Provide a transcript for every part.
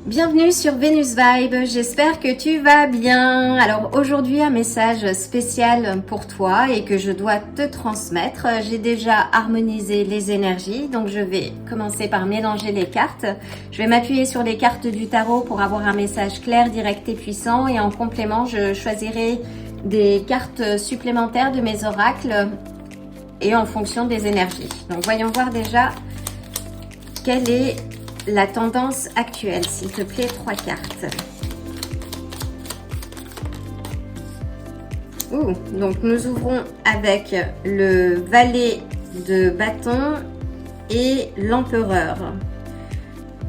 Bienvenue sur Venus Vibe, j'espère que tu vas bien. Alors aujourd'hui un message spécial pour toi et que je dois te transmettre. J'ai déjà harmonisé les énergies, donc je vais commencer par mélanger les cartes. Je vais m'appuyer sur les cartes du tarot pour avoir un message clair, direct et puissant, et en complément je choisirai des cartes supplémentaires de mes oracles et en fonction des énergies. Donc voyons voir déjà quelle est la tendance actuelle, s'il te plaît, 3 cartes. Donc nous ouvrons avec le valet de bâton et l'empereur.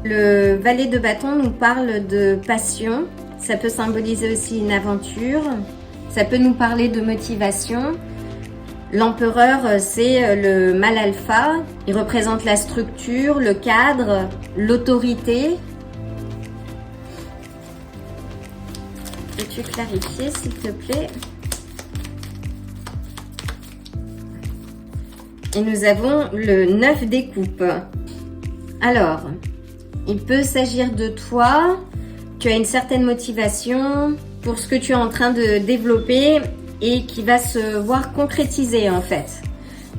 Le valet de bâton nous parle de passion, ça peut symboliser aussi une aventure, ça peut nous parler de motivation. L'empereur, c'est le mâle alpha, il représente la structure, le cadre, l'autorité. Peux-tu clarifier, s'il te plaît? Et nous avons le 9 des coupes. Alors, il peut s'agir de toi, tu as une certaine motivation pour ce que tu es en train de développer et qui va se voir concrétiser en fait.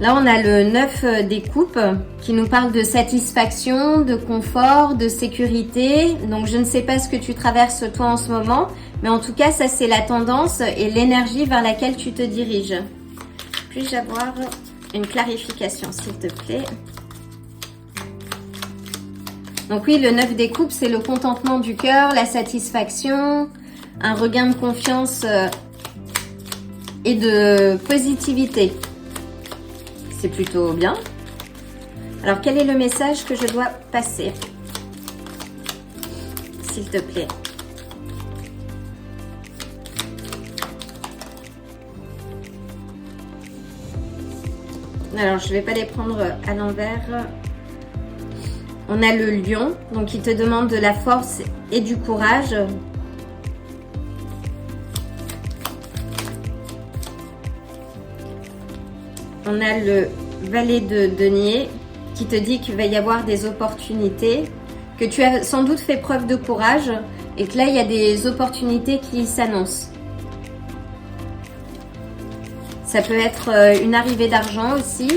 Là, on a le 9 des coupes qui nous parle de satisfaction, de confort, de sécurité. Donc, je ne sais pas ce que tu traverses toi en ce moment, mais en tout cas, ça c'est la tendance et l'énergie vers laquelle tu te diriges. Puis-je avoir une clarification, s'il te plaît? Donc oui, le 9 des coupes, c'est le contentement du cœur, la satisfaction, un regain de confiance et de positivité. C'est plutôt bien. Alors, quel est le message que je dois passer, s'il te plaît? Alors, je ne vais pas les prendre à l'envers. On a le lion, donc il te demande de la force et du courage. On a le valet de denier qui te dit qu'il va y avoir des opportunités, que tu as sans doute fait preuve de courage et que là, il y a des opportunités qui s'annoncent. Ça peut être une arrivée d'argent aussi.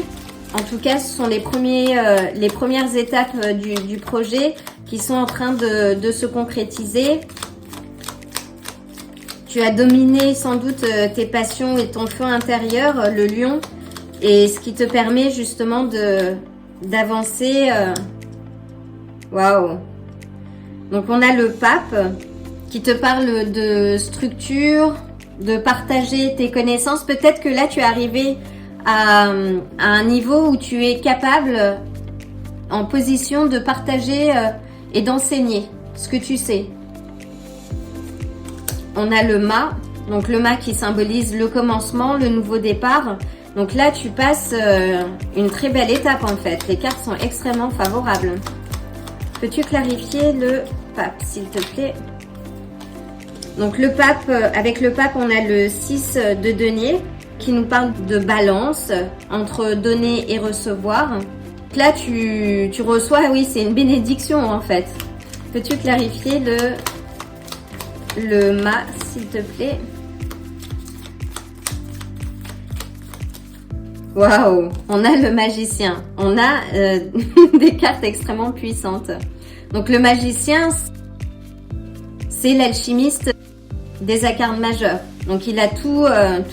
En tout cas, ce sont les premières étapes du projet qui sont en train de se concrétiser. Tu as dominé sans doute tes passions et ton feu intérieur, le lion. Et ce qui te permet justement d'avancer. Waouh! Donc on a le pape qui te parle de structure, de partager tes connaissances. Peut-être que là tu es arrivé à un niveau où tu es capable, en position de partager et d'enseigner ce que tu sais. On a le mât, donc le mât qui symbolise le commencement, le nouveau départ. Donc là, tu passes une très belle étape en fait. Les cartes sont extrêmement favorables. Peux-tu clarifier le pape, s'il te plaît? Donc le pape, avec le pape, on a le 6 de denier qui nous parle de balance entre donner et recevoir. Là, tu reçois, oui, c'est une bénédiction en fait. Peux-tu clarifier le mât, s'il te plaît? Waouh, on a le magicien, on a des cartes extrêmement puissantes. Donc le magicien, c'est l'alchimiste des arcanes majeures. Donc il a tous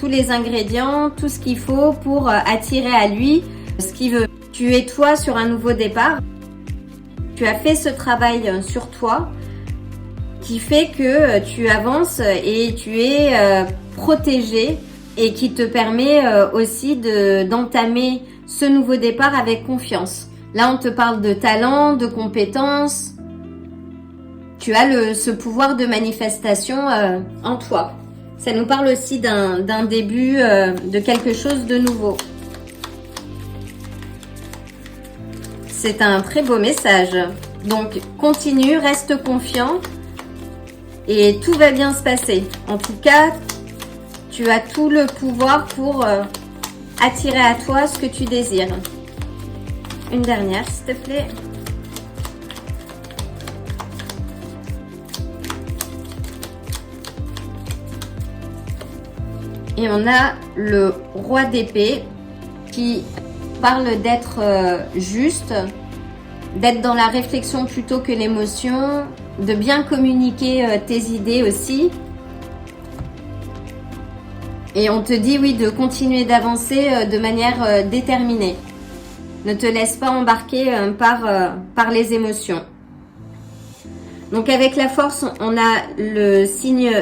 les ingrédients, tout ce qu'il faut pour attirer à lui ce qu'il veut. Tu es toi sur un nouveau départ. Tu as fait ce travail sur toi qui fait que tu avances et tu es protégé. Et qui te permet aussi d'entamer ce nouveau départ avec confiance. Là, on te parle de talent, de compétences. Tu as ce pouvoir de manifestation en toi. Ça nous parle aussi d'un début, de quelque chose de nouveau. C'est un très beau message. Donc, continue, reste confiant et tout va bien se passer. En tout cas, tu as tout le pouvoir pour attirer à toi ce que tu désires. Une dernière, s'il te plaît. Et on a le roi d'épée qui parle d'être juste, d'être dans la réflexion plutôt que l'émotion, de bien communiquer tes idées aussi. Et on te dit oui de continuer d'avancer de manière déterminée. Ne te laisse pas embarquer par les émotions. Donc avec la force, on a le signe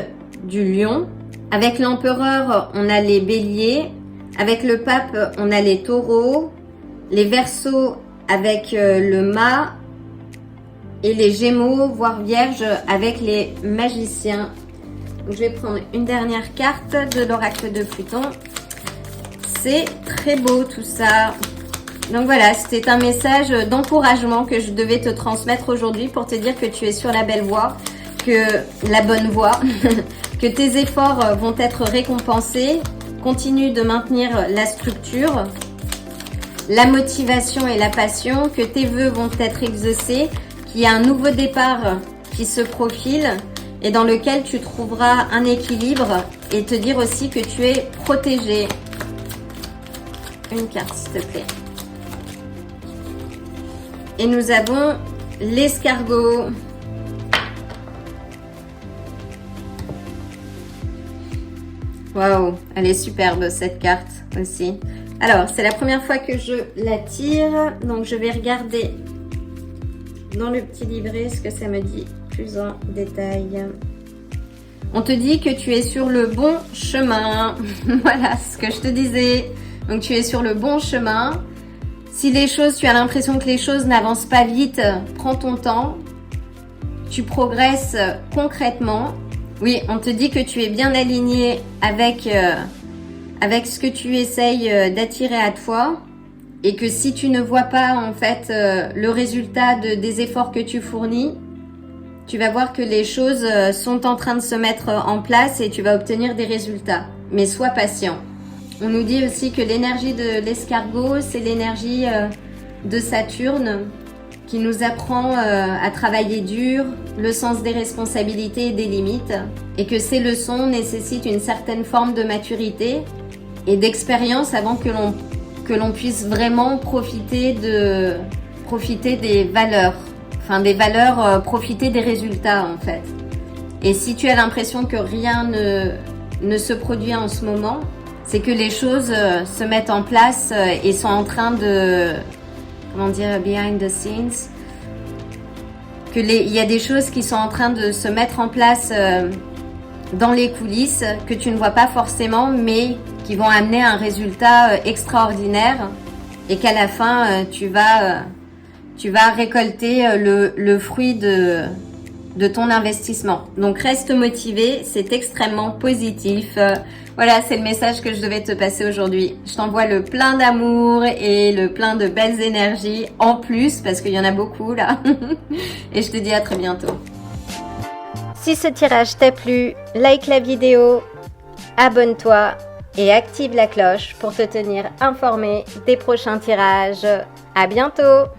du lion. Avec l'empereur, on a les béliers. Avec le pape, on a les taureaux. Les verseaux avec le mât. Et les gémeaux, voire vierges, avec les magiciens. Donc, je vais prendre une dernière carte de l'oracle de Pluton. C'est très beau tout ça. Donc voilà, c'était un message d'encouragement que je devais te transmettre aujourd'hui pour te dire que tu es sur la belle voie, que la bonne voie, que tes efforts vont être récompensés. Continue de maintenir la structure, la motivation et la passion, que tes vœux vont être exaucés, qu'il y a un nouveau départ qui se profile et dans lequel tu trouveras un équilibre et te dire aussi que tu es protégé. Une carte s'il te plaît. Et nous avons l'escargot. Waouh, elle est superbe cette carte aussi. Alors, c'est la première fois que je la tire, donc je vais regarder dans le petit livret ce que ça me dit plus en détail. On te dit que tu es sur le bon chemin. Voilà ce que je te disais. Donc tu es sur le bon chemin. Si tu as l'impression que les choses n'avancent pas vite, prends ton temps. Tu progresses concrètement. Oui, on te dit que tu es bien aligné avec ce que tu essayes d'attirer à toi. Et que si tu ne vois pas en fait le résultat des efforts que tu fournis, tu vas voir que les choses sont en train de se mettre en place et tu vas obtenir des résultats. Mais sois patient. On nous dit aussi que l'énergie de l'escargot, c'est l'énergie de Saturne qui nous apprend à travailler dur, le sens des responsabilités et des limites, et que ces leçons nécessitent une certaine forme de maturité et d'expérience avant que l'on puisse vraiment profiter des valeurs. Enfin, des valeurs, profiter des résultats en fait. Et si tu as l'impression que rien ne se produit en ce moment, c'est que les choses se mettent en place et sont en train de, comment dire, behind the scenes, il y a des choses qui sont en train de se mettre en place dans les coulisses que tu ne vois pas forcément, mais qui vont amener un résultat extraordinaire et qu'à la fin tu vas récolter le fruit de ton investissement. Donc reste motivé, c'est extrêmement positif. Voilà, c'est le message que je devais te passer aujourd'hui. Je t'envoie le plein d'amour et le plein de belles énergies en plus, parce qu'il y en a beaucoup là. Et je te dis à très bientôt. Si ce tirage t'a plu, like la vidéo, abonne-toi et active la cloche pour te tenir informé des prochains tirages. À bientôt!